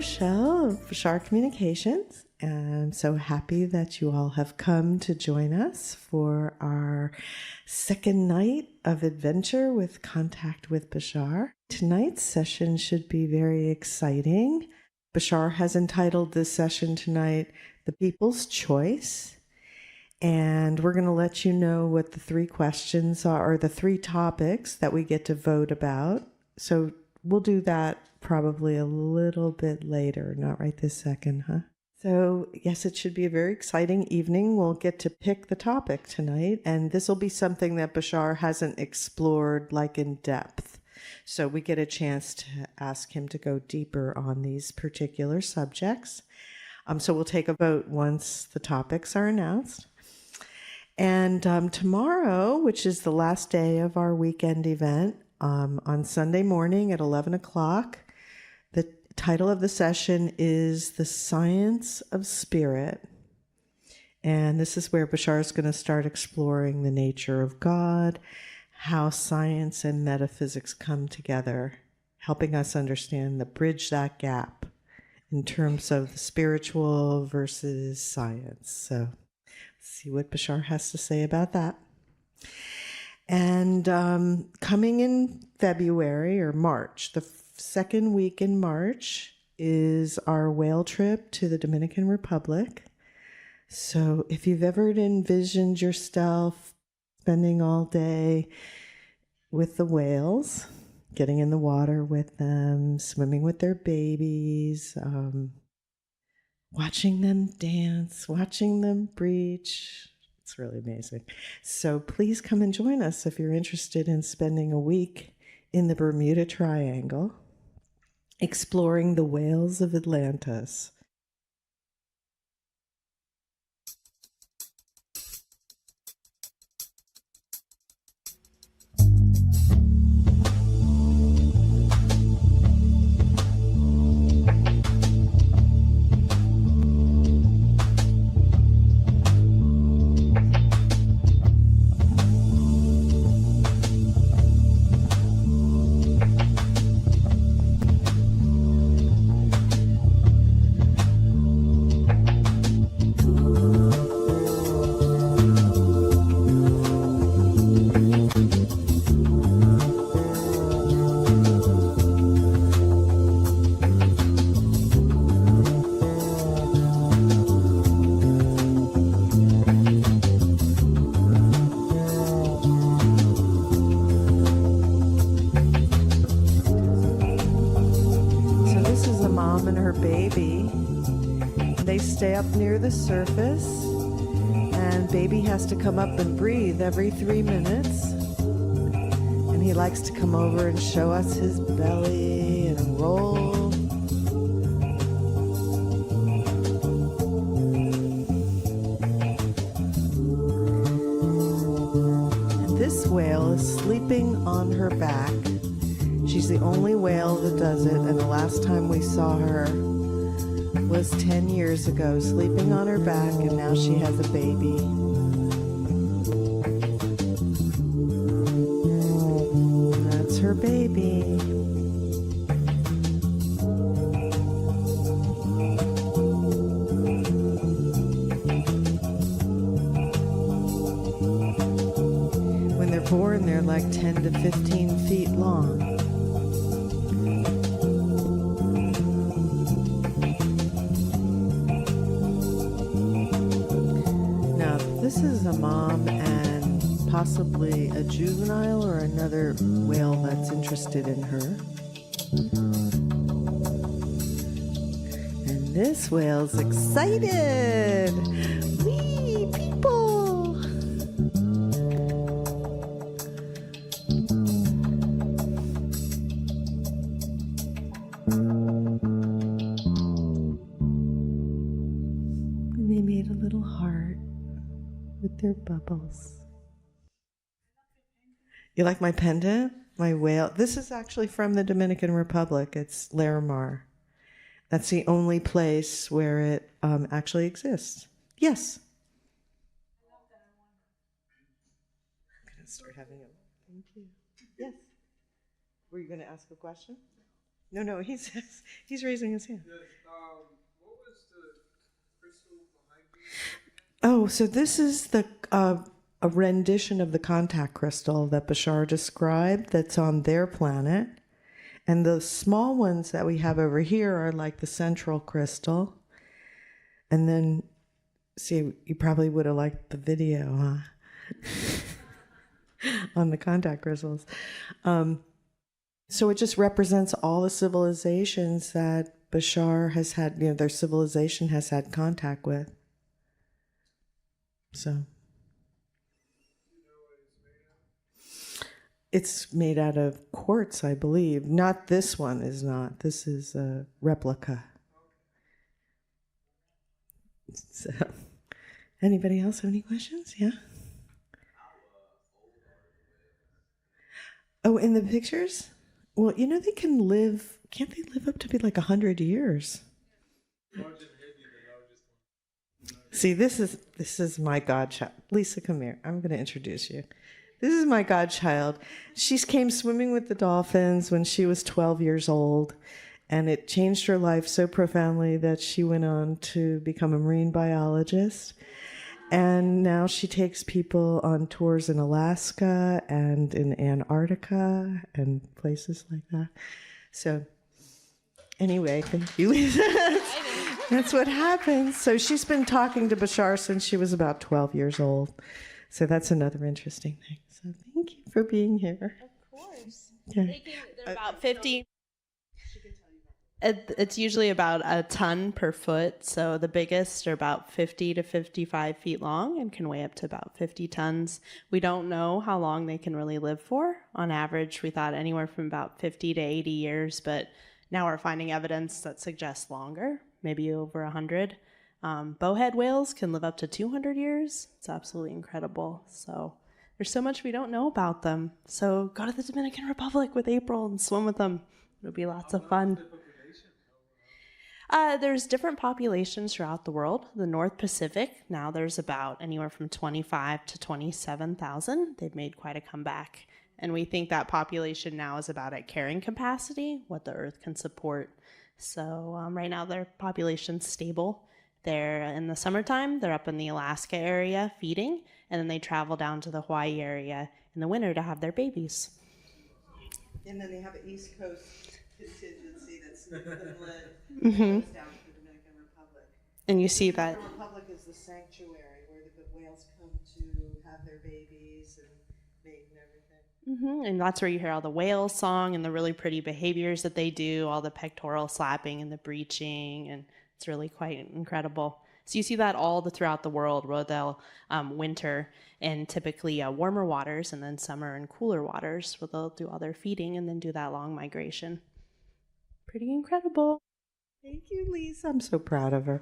Michelle of Bashar Communications. And I'm so happy that you all have come to join us for our second night of adventure with Contact with Bashar. Tonight's session should be very exciting. Bashar has entitled this session tonight, The People's Choice. And we're going to let you know what the three questions are, or the three topics that we get to vote about. So we'll do that probably a little bit later, not right this second, huh? So yes, it should be a very exciting evening. We'll get to pick the topic tonight, and this will be something that Bashar hasn't explored like in depth. So we get a chance to ask him to go deeper on these particular subjects. So we'll take a vote once the topics are announced. And tomorrow, which is the last day of our weekend event, on Sunday morning at 11 o'clock, the title of the session is The Science of Spirit. And this is where Bashar is going to start exploring the nature of God, how science and metaphysics come together, helping us understand bridge that gap in terms of the spiritual versus science. So see what Bashar has to say about that. And coming in February or March, the second week in March is our whale trip to the Dominican Republic. So if you've ever envisioned yourself spending all day with the whales, getting in the water with them, swimming with their babies, watching them dance, watching them breach. It's really amazing. So please come and join us if you're interested in spending a week in the Bermuda Triangle, exploring the whales of Atlantis. Stay up near the surface, and baby has to come up and breathe every 3 minutes, and he likes to come over and show us his belly and roll. And this whale is sleeping on her back. She's the only whale that does it, and the last time we saw her was 10 years ago, sleeping on her back, and now she has a baby. That's her baby. When they're born, they're like 10 to 15 feet long. This is a mom and possibly a juvenile or another whale that's interested in her. And this whale's excited! Wee, people! And they made a little heart with their bubbles. You like my pendant? My whale? This is actually from the Dominican Republic. It's Larimar. That's the only place where it actually exists. Yes? I'm going to start having a... Thank you. Yes? Were you going to ask a question? No, he's raising his hand. Yes, what was the crystal behind you? Oh, so this is a rendition of the contact crystal that Bashar described that's on their planet. And the small ones that we have over here are like the central crystal. And then, see, you probably would have liked the video, huh? On the contact crystals. So it just represents all the civilizations that Bashar has had, their civilization has had contact with. So it's made out of quartz, I believe. Not this one is not. This is a replica. So, anybody else have any questions? Yeah? Oh, in the pictures? Well, they can live, can't they live up to be like 100 years? See, this is my godchild. Lisa, come here. I'm going to introduce you. This is my godchild. She came swimming with the dolphins when she was 12 years old, and it changed her life so profoundly that she went on to become a marine biologist. And now she takes people on tours in Alaska and in Antarctica and places like that. So anyway, thank you, Lisa. That's what happens. So she's been talking to Bashar since she was about 12 years old. So that's another interesting thing. So thank you for being here. Of course. Okay. They're about 50. It's usually about a ton per foot. So the biggest are about 50 to 55 feet long and can weigh up to about 50 tons. We don't know how long they can really live for. On average, we thought anywhere from about 50 to 80 years, but now we're finding evidence that suggests longer, maybe over 100. Bowhead whales can live up to 200 years. It's absolutely incredible. So there's so much we don't know about them. So go to the Dominican Republic with April and swim with them. It'll be lots of fun. There's different populations throughout the world. The North Pacific, now there's about anywhere from 25 to 27,000. They've made quite a comeback. And we think that population now is about at carrying capacity, what the Earth can support. So right now their population's stable. They're in the summertime, they're up in the Alaska area feeding, and then they travel down to the Hawaii area in the winter to have their babies. And then they have an East Coast contingency that's inland that goes down to the Dominican Republic. And you see that. The Republic is the sanctuary where the whales come to have their babies and mate and everything. And that's where you hear all the whale song and the really pretty behaviors that they do, all the pectoral slapping and the breaching, and it's really quite incredible. So you see that all throughout the world where they'll winter in typically warmer waters and then summer in cooler waters where they'll do all their feeding and then do that long migration. Pretty incredible. Thank you, Lisa. I'm so proud of her.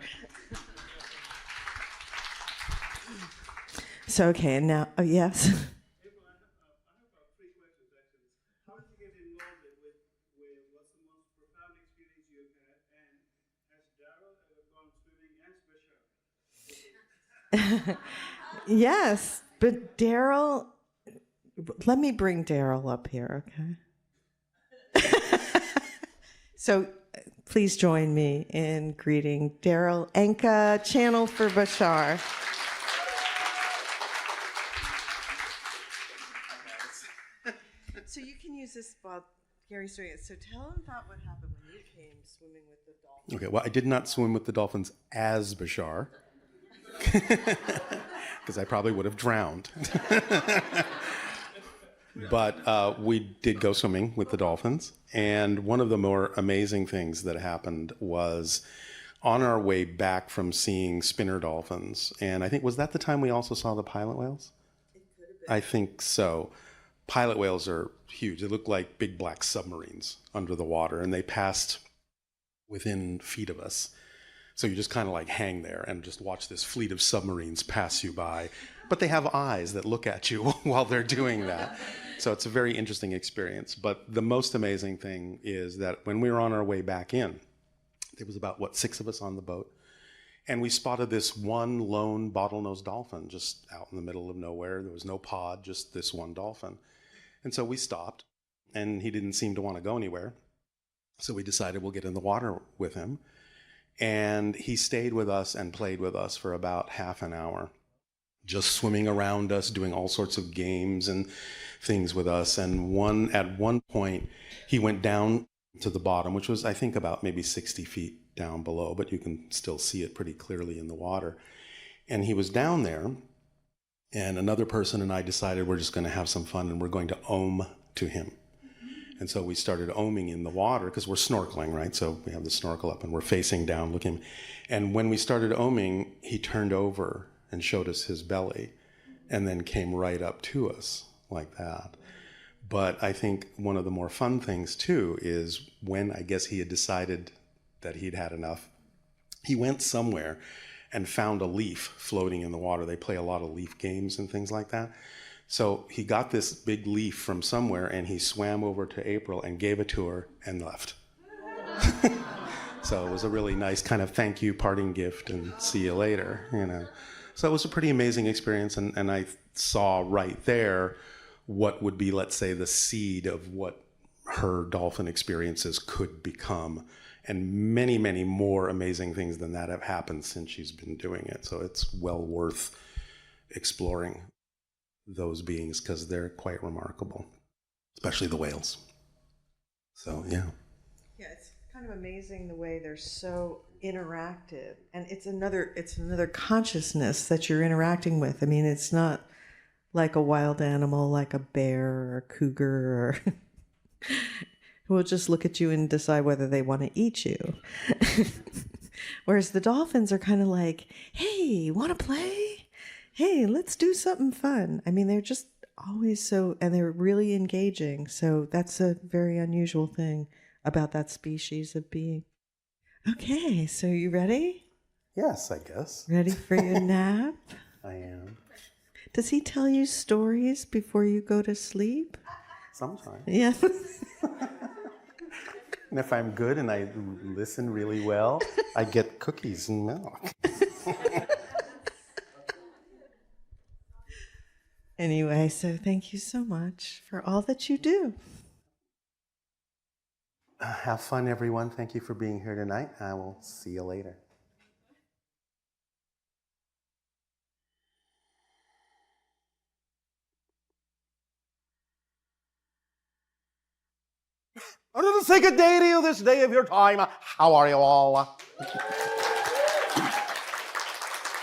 So, okay, and now, oh, yes? I have three questions, actually. How did you get involved with what's the most profound experience you've had? And has Darryl ever gone swimming as Bashar? Yes, but Darryl, let me bring Darryl up here, okay? So please join me in greeting Darryl Anka, channel for Bashar. So you can use this while Gary's doing it. So tell him about what happened when you came swimming with the dolphins. Okay, well, I did not swim with the dolphins as Bashar, because I probably would have drowned. But we did go swimming with the dolphins, and one of the more amazing things that happened was on our way back from seeing spinner dolphins, and I think, was that the time we also saw the pilot whales? It could have been. I think so. Pilot whales are huge. They look like big black submarines under the water, and they passed within feet of us. So you just kind of like hang there and just watch this fleet of submarines pass you by. But they have eyes that look at you while they're doing that. So it's a very interesting experience. But the most amazing thing is that when we were on our way back in, there was about, 6 of us on the boat. And we spotted this one lone bottlenose dolphin just out in the middle of nowhere. There was no pod, just this one dolphin. And so we stopped, and he didn't seem to want to go anywhere. So we decided we'll get in the water with him. And he stayed with us and played with us for about half an hour, just swimming around us, doing all sorts of games and things with us. And at one point, he went down to the bottom, which was, I think, about maybe 60 feet down below, but you can still see it pretty clearly in the water. And he was down there, and another person and I decided we're just going to have some fun and we're going to ohm to him. And so we started ohming in the water because we're snorkeling, right? So we have the snorkel up and we're facing down looking. And when we started ohming, he turned over and showed us his belly and then came right up to us like that. But I think one of the more fun things too is when I guess he had decided that he'd had enough, he went somewhere and found a leaf floating in the water. They play a lot of leaf games and things like that. So he got this big leaf from somewhere and he swam over to April and gave it to her and left. So it was a really nice kind of thank you parting gift and see you later, you know. So it was a pretty amazing experience, and I saw right there what would be, let's say, the seed of what her dolphin experiences could become. And many, many more amazing things than that have happened since she's been doing it. So it's well worth exploring those beings because they're quite remarkable, especially the whales. So, yeah. Yeah, it's kind of amazing the way they're so interactive. And it's another consciousness that you're interacting with. I mean, it's not like a wild animal like a bear or a cougar or who will just look at you and decide whether they want to eat you. Whereas the dolphins are kind of like, hey, want to play? Hey, let's do something fun. I mean, they're just always so, and they're really engaging. So that's a very unusual thing about that species of being. Okay, so you ready? Yes, I guess. Ready for your nap? I am. Does he tell you stories before you go to sleep? Sometimes. Yeah. And if I'm good and I listen really well, I get cookies and milk. Anyway, so thank you so much for all that you do. Have fun, everyone. Thank you for being here tonight. I will see you later. I want to say good day to you this day of your time. How are you all?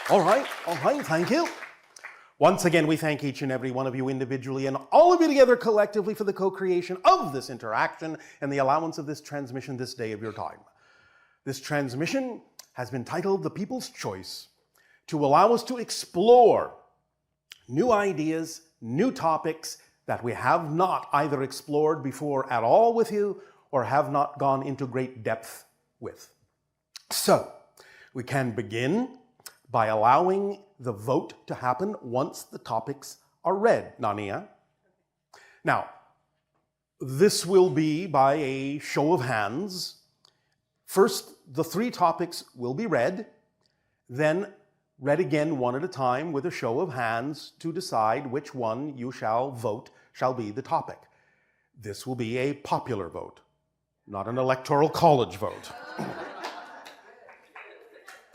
All right, thank you. Once again, we thank each and every one of you individually and all of you together collectively for the co-creation of this interaction and the allowance of this transmission this day of your time. This transmission has been titled The People's Choice to allow us to explore new ideas, new topics that we have not either explored before at all with you or have not gone into great depth with. So, we can begin by allowing the vote to happen once the topics are read. Nania? Now, this will be by a show of hands. First, the 3 topics will be read, then read again one at a time with a show of hands to decide which one you shall vote shall be the topic. This will be a popular vote, not an electoral college vote.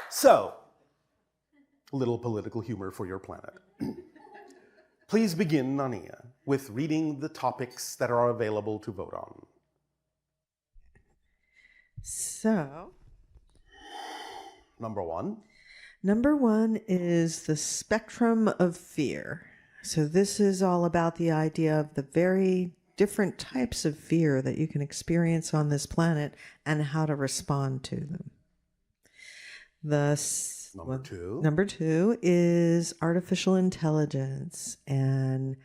So, a little political humor for your planet. Please begin, Nania, with reading the topics that are available to vote on. So, Number 1. Number 1 is the spectrum of fear. So this is all about the idea of the very different types of fear that you can experience on this planet and how to respond to them. Number 2 is artificial intelligence and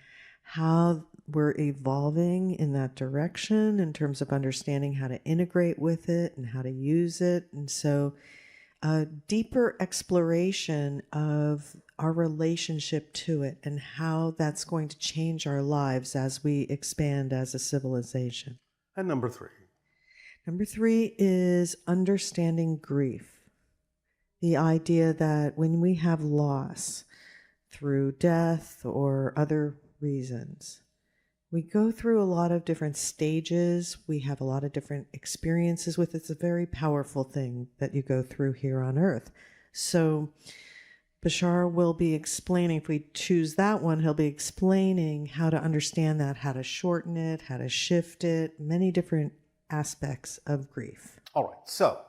how we're evolving in that direction in terms of understanding how to integrate with it and how to use it. And so a deeper exploration of our relationship to it and how that's going to change our lives as we expand as a civilization. And number 3. Number 3 is understanding grief. The idea that when we have loss through death or other reasons, We go through a lot of different stages. We have a lot of different experiences with it. It's a very powerful thing that you go through here on Earth. So Bashar will be explaining, if we choose that one, he'll be explaining how to understand that, how to shorten it, how to shift it, many different aspects of grief. All right, so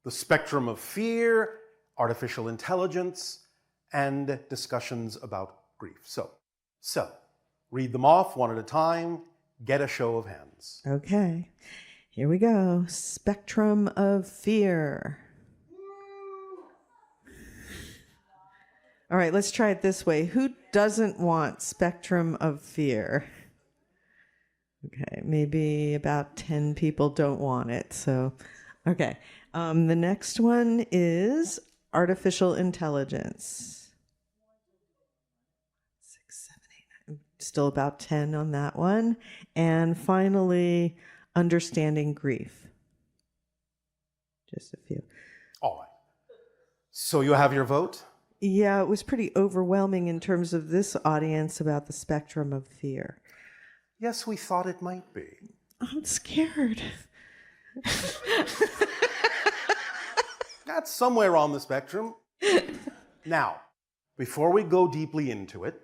the spectrum of fear, artificial intelligence, and discussions about grief. So read them off one at a time. Get a show of hands. Okay, here we go. Spectrum of fear. All right, let's try it this way. Who doesn't want spectrum of fear? Okay, maybe about 10 people don't want it. So, okay. The next one is artificial intelligence. 6, 7, 8, 9. Still about 10 on that one. And finally, understanding grief. Just a few. All right. So you have your vote? Yeah, it was pretty overwhelming in terms of this audience about the spectrum of fear. Yes, we thought it might be. I'm scared. That's somewhere on the spectrum. Now, before we go deeply into it,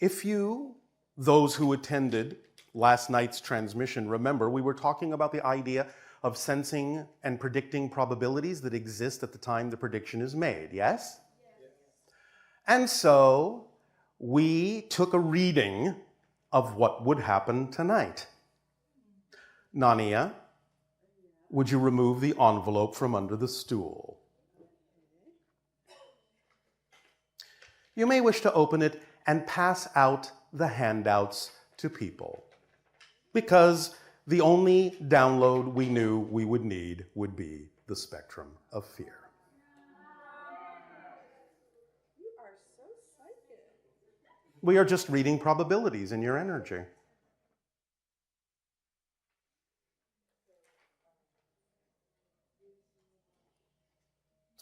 if you, those who attended last night's transmission, remember we were talking about the idea of sensing and predicting probabilities that exist at the time the prediction is made, yes? And so we took a reading of what would happen tonight. Nania, would you remove the envelope from under the stool? You may wish to open it and pass out the handouts to people, because the only download we knew we would need would be the spectrum of fear. We are just reading probabilities in your energy. Let's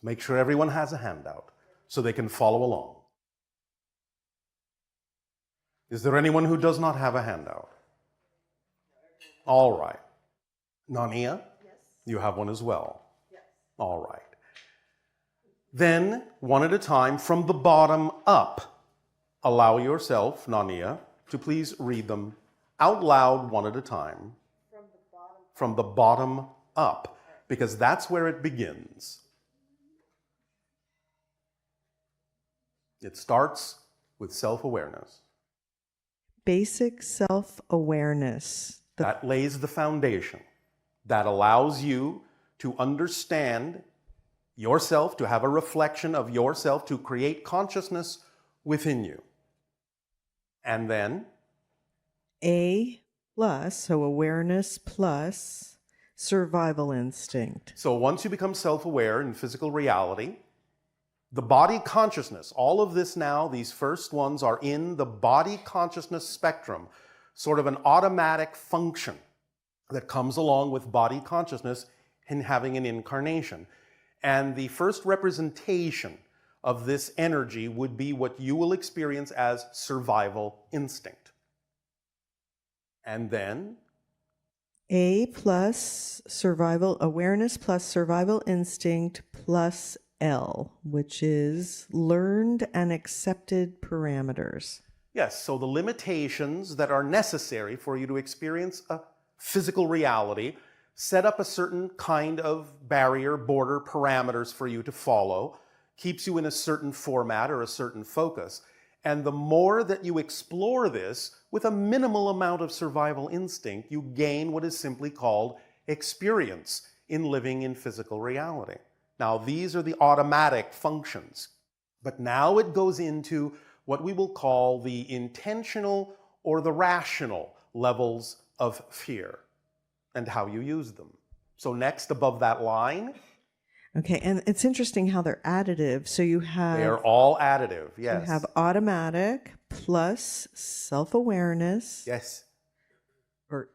make sure everyone has a handout so they can follow along. Is there anyone who does not have a handout? All right. Nania? Yes. You have one as well? Yes. All right. Then, one at a time, from the bottom up, allow yourself, Nania, to please read them out loud one at a time. From the bottom up, because that's where it begins. It starts with self-awareness. Basic self-awareness. That lays the foundation. That allows you to understand yourself, to have a reflection of yourself, to create consciousness within you. And then? A plus, so awareness plus survival instinct. So once you become self-aware in physical reality, the body consciousness, all of this now, these first ones are in the body consciousness spectrum, sort of an automatic function that comes along with body consciousness in having an incarnation. And the first representation of this energy would be what you will experience as survival instinct. And then? A plus survival awareness plus survival instinct plus L, which is learned and accepted parameters. Yes, so the limitations that are necessary for you to experience a physical reality set up a certain kind of barrier, border, parameters for you to follow, keeps you in a certain format or a certain focus. And the more that you explore this with a minimal amount of survival instinct, you gain what is simply called experience in living in physical reality. Now, these are the automatic functions, but now it goes into what we will call the intentional or the rational levels of fear and how you use them. So next, above that line. Okay, and it's interesting how they're additive. So you have... They are all additive, yes. You have automatic plus self-awareness. Yes. Or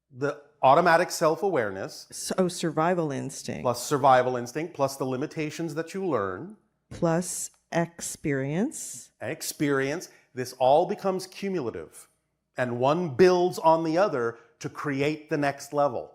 the automatic self-awareness. So survival instinct. Plus survival instinct, plus the limitations that you learn. Plus experience. Experience. This all becomes cumulative. And one builds on the other to create the next level.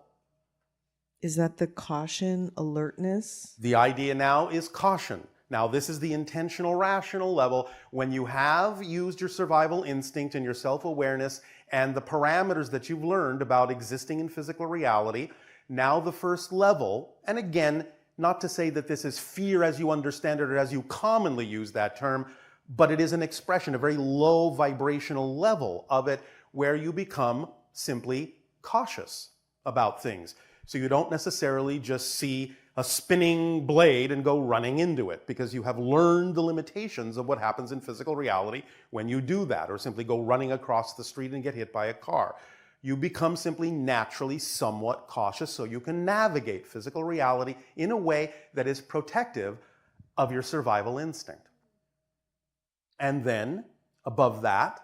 Is that the caution, alertness? The idea now is caution. Now, this is the intentional, rational level. When you have used your survival instinct and your self-awareness and the parameters that you've learned about existing in physical reality, now the first level, and again, not to say that this is fear as you understand it or as you commonly use that term, but it is an expression, a very low vibrational level of it, where you become simply cautious about things. So you don't necessarily just see a spinning blade and go running into it, because you have learned the limitations of what happens in physical reality when you do that, or simply go running across the street and get hit by a car. You become simply naturally somewhat cautious so you can navigate physical reality in a way that is protective of your survival instinct. And then, above that,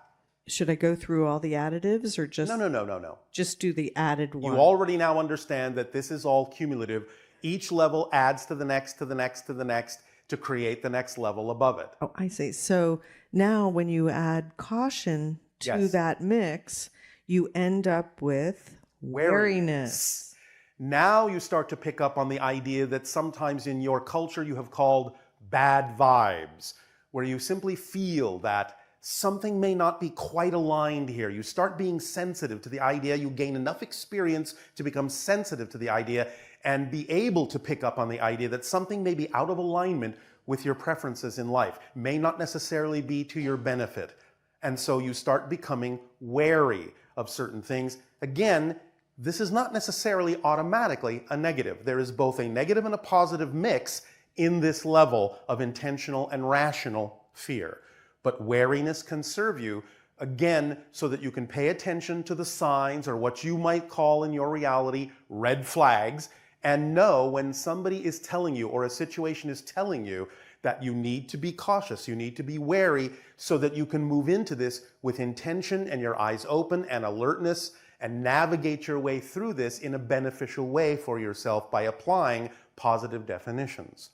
Should I go through all the additives or just no. just do the added one? You already now understand that this is all cumulative. Each level adds to the next, to the next, to the next, to create the next level above it. Oh, I see. So now when you add caution to Yes. that mix, you end up with wariness. Now you start to pick up on the idea that sometimes in your culture you have called bad vibes, where you simply feel that something may not be quite aligned here. You start being sensitive to the idea. You gain enough experience to become sensitive to the idea and be able to pick up on the idea that something may be out of alignment with your preferences in life, may not necessarily be to your benefit. And so you start becoming wary of certain things. Again, this is not necessarily automatically a negative. There is both a negative and a positive mix in this level of intentional and rational fear. But wariness can serve you, again, so that you can pay attention to the signs, or what you might call in your reality red flags, and know when somebody is telling you, or a situation is telling you, that you need to be cautious, you need to be wary, so that you can move into this with intention and your eyes open and alertness, and navigate your way through this in a beneficial way for yourself by applying positive definitions.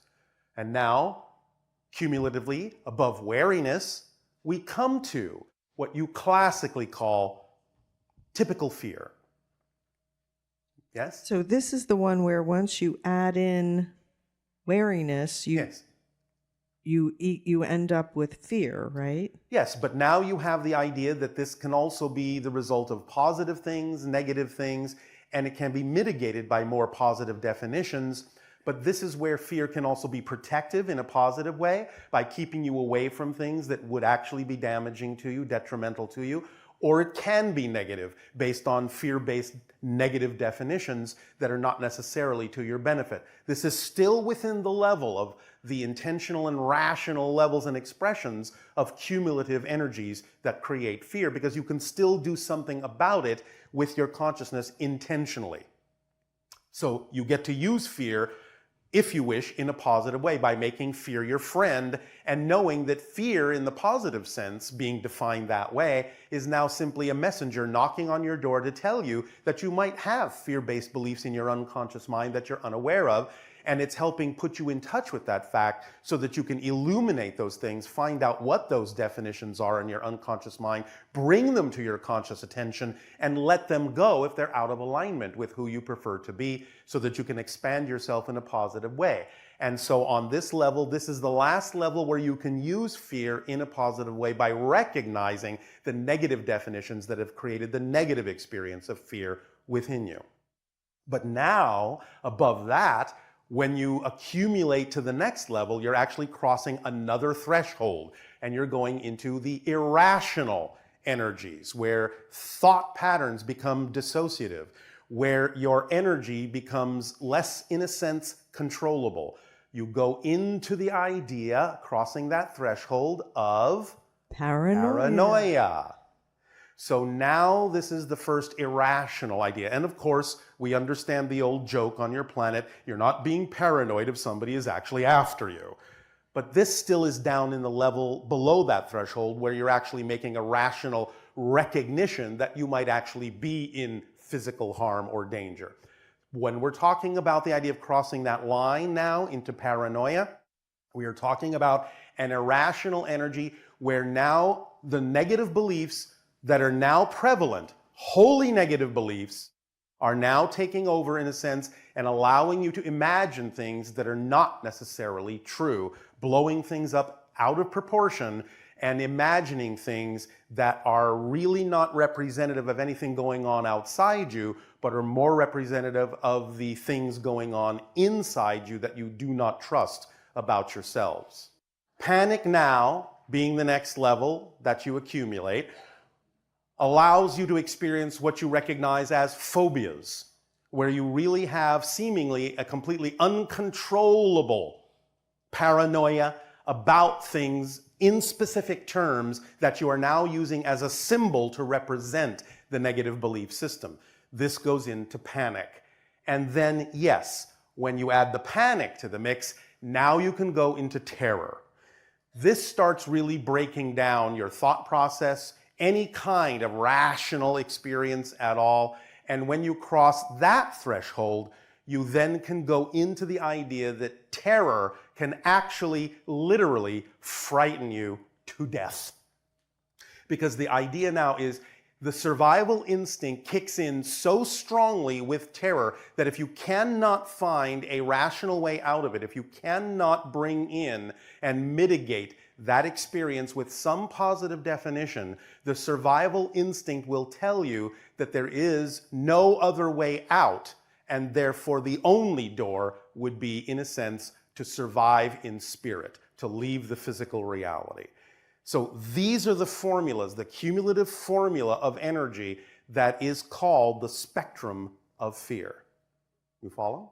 And now, cumulatively, above wariness, we come to what you classically call typical fear. Yes? So this is the one where once you add in wariness, Yes. you end up with fear, right? Yes, but now you have the idea that this can also be the result of positive things, negative things, and it can be mitigated by more positive definitions. But this is where fear can also be protective in a positive way by keeping you away from things that would actually be damaging to you, detrimental to you. Or it can be negative based on fear-based negative definitions that are not necessarily to your benefit. This is still within the level of the intentional and rational levels and expressions of cumulative energies that create fear, because you can still do something about it with your consciousness intentionally. So you get to use fear, if you wish, in a positive way by making fear your friend, and knowing that fear in the positive sense, being defined that way, is now simply a messenger knocking on your door to tell you that you might have fear-based beliefs in your unconscious mind that you're unaware of, and it's helping put you in touch with that fact so that you can illuminate those things, find out what those definitions are in your unconscious mind, bring them to your conscious attention, and let them go if they're out of alignment with who you prefer to be, so that you can expand yourself in a positive way. And so on this level, this is the last level where you can use fear in a positive way by recognizing the negative definitions that have created the negative experience of fear within you. But now, above that, when you accumulate to the next level, you're actually crossing another threshold, and you're going into the irrational energies, where thought patterns become dissociative, where your energy becomes less, in a sense, controllable. You go into the idea, crossing that threshold, of paranoia. So now this is the first irrational idea. And of course, we understand the old joke on your planet, you're not being paranoid if somebody is actually after you. But this still is down in the level below that threshold, where you're actually making a rational recognition that you might actually be in physical harm or danger. When we're talking about the idea of crossing that line now into paranoia, we are talking about an irrational energy where now the negative beliefs that are now prevalent, wholly negative beliefs, are now taking over in a sense and allowing you to imagine things that are not necessarily true, blowing things up out of proportion and imagining things that are really not representative of anything going on outside you, but are more representative of the things going on inside you that you do not trust about yourselves. Panic now, being the next level that you accumulate, allows you to experience what you recognize as phobias, where you really have seemingly a completely uncontrollable paranoia about things in specific terms that you are now using as a symbol to represent the negative belief system. This goes into panic. And then, yes, when you add the panic to the mix, now you can go into terror. This starts really breaking down your thought process, any kind of rational experience at all. And when you cross that threshold, you then can go into the idea that terror can actually literally frighten you to death. Because the idea now is the survival instinct kicks in so strongly with terror that if you cannot find a rational way out of it, if you cannot bring in and mitigate that experience with some positive definition, the survival instinct will tell you that there is no other way out, and therefore the only door would be, in a sense, to survive in spirit, to leave the physical reality. So these are the formulas, the cumulative formula of energy that is called the spectrum of fear. You follow?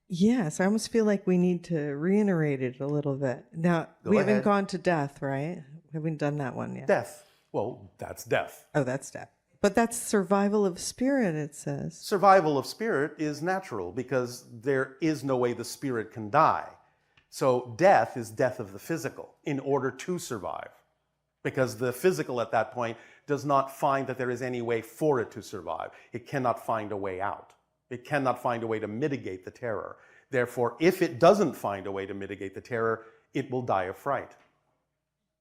Yes, I almost feel like we need to reiterate it a little bit. Now, we haven't gone to death, right? Haven't done that one yet. Death. Well, that's death. Oh, that's death. But that's survival of spirit, it says. Survival of spirit is natural because there is no way the spirit can die. So death is death of the physical in order to survive. Because the physical at that point does not find that there is any way for it to survive. It cannot find a way out. It cannot find a way to mitigate the terror. Therefore, if it doesn't find a way to mitigate the terror, it will die of fright.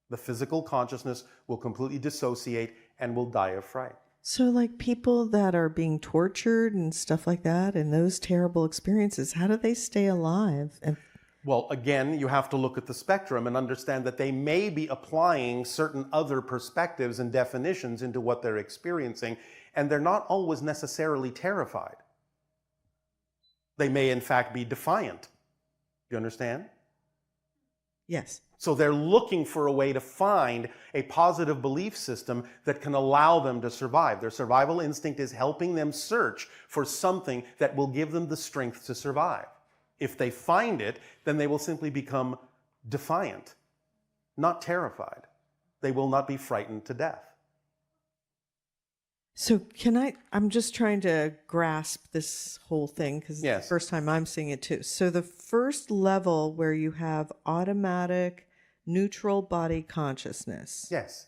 The physical consciousness will completely dissociate and will die of fright. So like people that are being tortured and stuff like that and those terrible experiences, how do they stay alive? Well, again, you have to look at the spectrum and understand that they may be applying certain other perspectives and definitions into what they're experiencing, and they're not always necessarily terrified. They may, in fact, be defiant. Do you understand? Yes. So they're looking for a way to find a positive belief system that can allow them to survive. Their survival instinct is helping them search for something that will give them the strength to survive. If they find it, then they will simply become defiant, not terrified. They will not be frightened to death. So I'm just trying to grasp this whole thing because it's the first time I'm seeing it too. So the first level where you have automatic neutral body consciousness. Yes.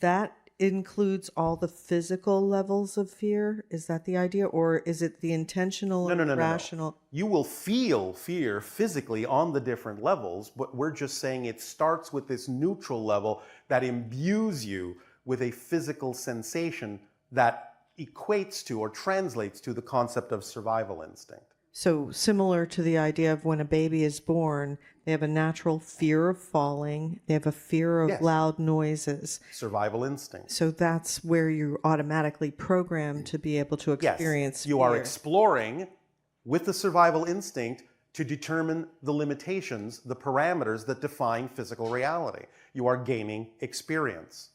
That includes all the physical levels of fear? Is that the idea? Or is it the intentional and rational? No. You will feel fear physically on the different levels, but we're just saying it starts with this neutral level that imbues you with a physical sensation that equates to or translates to the concept of survival instinct. So similar to the idea of when a baby is born, they have a natural fear of falling. They have a fear of loud noises. Survival instinct. So that's where you're automatically programmed to be able to experience fear. You are exploring with the survival instinct to determine the limitations, the parameters that define physical reality. You are gaining experience.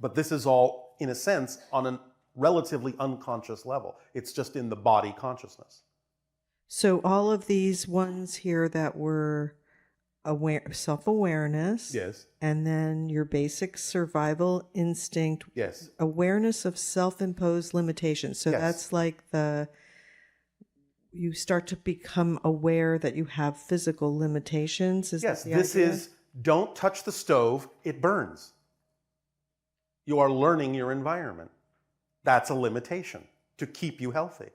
But this is all, in a sense, on a relatively unconscious level. It's just in the body consciousness. So all of these ones here that were self-awareness. Yes. And then your basic survival instinct. Yes. Awareness of self-imposed limitations. So that's like you start to become aware that you have physical limitations. Is yes, that the this idea? is don't touch the stove, it burns. You are learning your environment. That's a limitation to keep you healthy,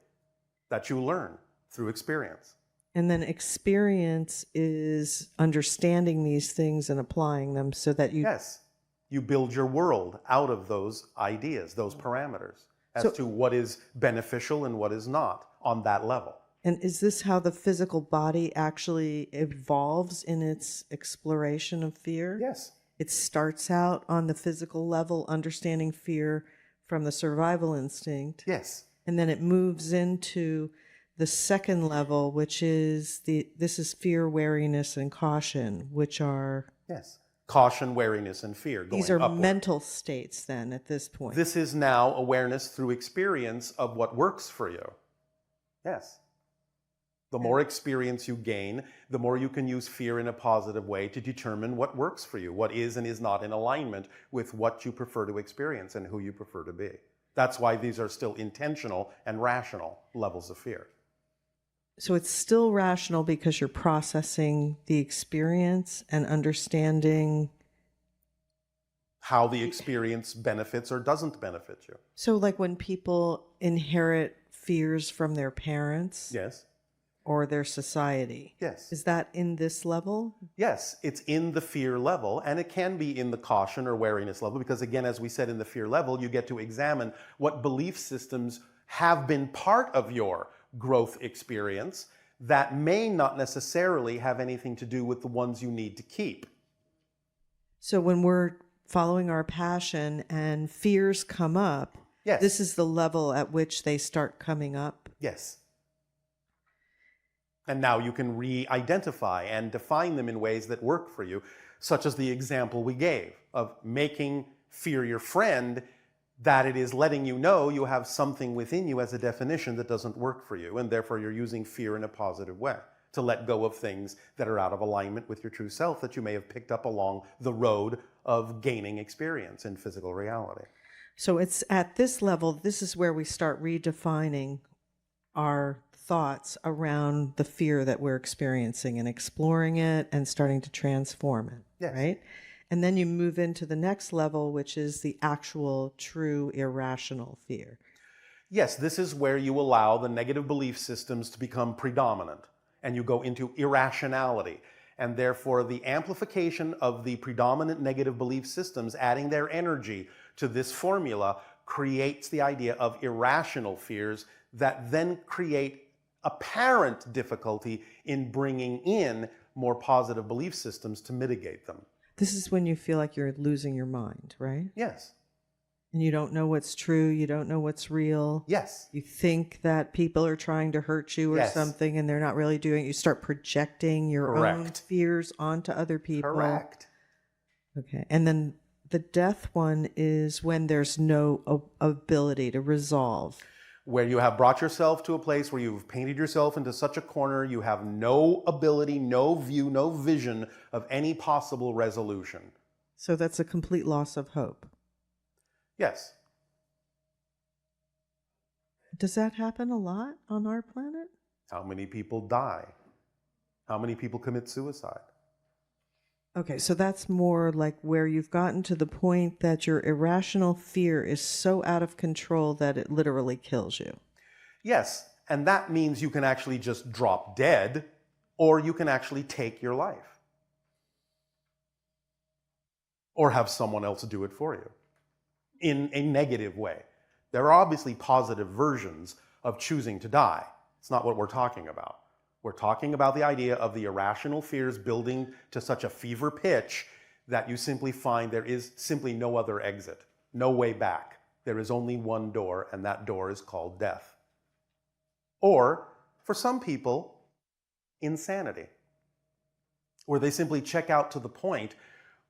that you learn through experience. And then experience is understanding these things and applying them so that you... Yes. You build your world out of those ideas, those parameters, as to what is beneficial and what is not on that level. And is this how the physical body actually evolves in its exploration of fear? Yes. It starts out on the physical level, understanding fear from the survival instinct. Yes. And then it moves into the second level, which is this is fear, wariness, and caution, which are... Yes. Caution, wariness, and fear going These are upward. mental states then at this point. This is now awareness through experience of what works for you. Yes. The more experience you gain, the more you can use fear in a positive way to determine what works for you, what is and is not in alignment with what you prefer to experience and who you prefer to be. That's why these are still intentional and rational levels of fear. So it's still rational because you're processing the experience and understanding how the experience benefits or doesn't benefit you. So like when people inherit fears from their parents Yes. or their society. Yes. Is that in this level? Yes, it's in the fear level, and it can be in the caution or wariness level, because again, as we said, in the fear level, you get to examine what belief systems have been part of your growth experience that may not necessarily have anything to do with the ones you need to keep. So when we're following our passion and fears come up, Yes. this is the level at which they start coming up. Yes. And now you can re-identify and define them in ways that work for you, such as the example we gave of making fear your friend, that it is letting you know you have something within you as a definition that doesn't work for you, and therefore you're using fear in a positive way to let go of things that are out of alignment with your true self that you may have picked up along the road of gaining experience in physical reality. So it's at this level, this is where we start redefining our thoughts around the fear that we're experiencing and exploring it and starting to transform it, Yes. right? And then you move into the next level, which is the actual, true, irrational fear. Yes, this is where you allow the negative belief systems to become predominant, and you go into irrationality. And therefore, the amplification of the predominant negative belief systems, adding their energy to this formula, creates the idea of irrational fears that then create apparent difficulty in bringing in more positive belief systems to mitigate them. This is when you feel like you're losing your mind, right? Yes. And you don't know what's true, you don't know what's real. Yes. You think that people are trying to hurt you or Yes. something and they're not really doing it. You start projecting your own Correct. fears onto other people. Correct. Okay. And then the death one is when there's no ability to resolve. Where you have brought yourself to a place where you've painted yourself into such a corner, you have no ability, no view, no vision of any possible resolution. So that's a complete loss of hope. Yes. Does that happen a lot on our planet? How many people die? How many people commit suicide? Okay, so that's more like where you've gotten to the point that your irrational fear is so out of control that it literally kills you. Yes, and that means you can actually just drop dead, or you can actually take your life. Or have someone else do it for you in a negative way. There are obviously positive versions of choosing to die. It's not what we're talking about. We're talking about the idea of the irrational fears building to such a fever pitch that you simply find there is simply no other exit, no way back. There is only one door, and that door is called death. Or, for some people, insanity, where they simply check out to the point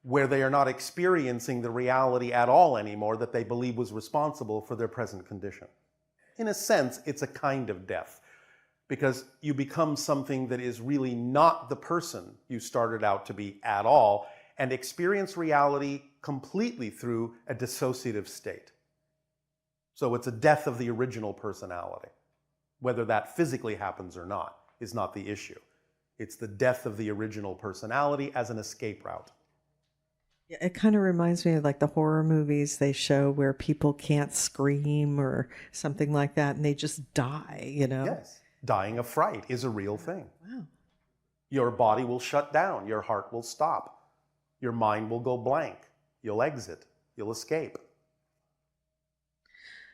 where they are not experiencing the reality at all anymore that they believe was responsible for their present condition. In a sense, it's a kind of death, because you become something that is really not the person you started out to be at all, and experience reality completely through a dissociative state. So it's a death of the original personality. Whether that physically happens or not is not the issue. It's the death of the original personality as an escape route. Yeah, it kind of reminds me of like the horror movies they show where people can't scream or something like that, and they just die, you know? Yes. Dying of fright is a real thing. Wow. Your body will shut down. Your heart will stop. Your mind will go blank. you'll exit, you'll escape.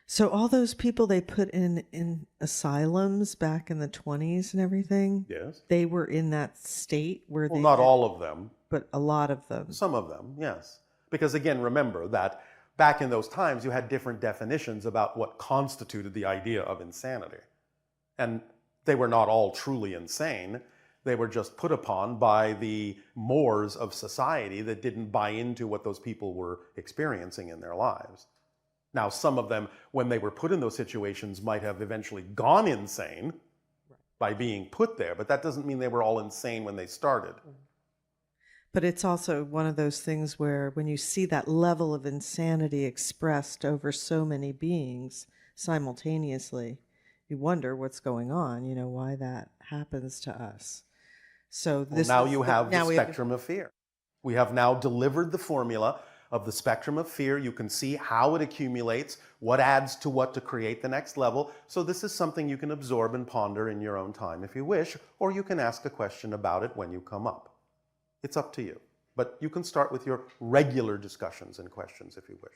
So all those people they put in asylums back in the 20s and everything, Yes. they were in that state where Well, they not had- all of them. but a lot of them. Some of them, yes. Because again, remember that back in those times, you had different definitions about what constituted the idea of insanity. And they were not all truly insane. They were just put upon by the mores of society that didn't buy into what those people were experiencing in their lives. Now, some of them, when they were put in those situations, might have eventually gone insane by being put there, but that doesn't mean they were all insane when they started. But it's also one of those things where when you see that level of insanity expressed over so many beings simultaneously, you wonder what's going on, why that happens to us. So this Well, now is you have the now we have- spectrum of fear. We have now delivered the formula of the spectrum of fear. You can see how it accumulates, what adds to what to create the next level. So this is something you can absorb and ponder in your own time if you wish, or you can ask a question about it when you come up. It's up to you. But you can start with your regular discussions and questions if you wish.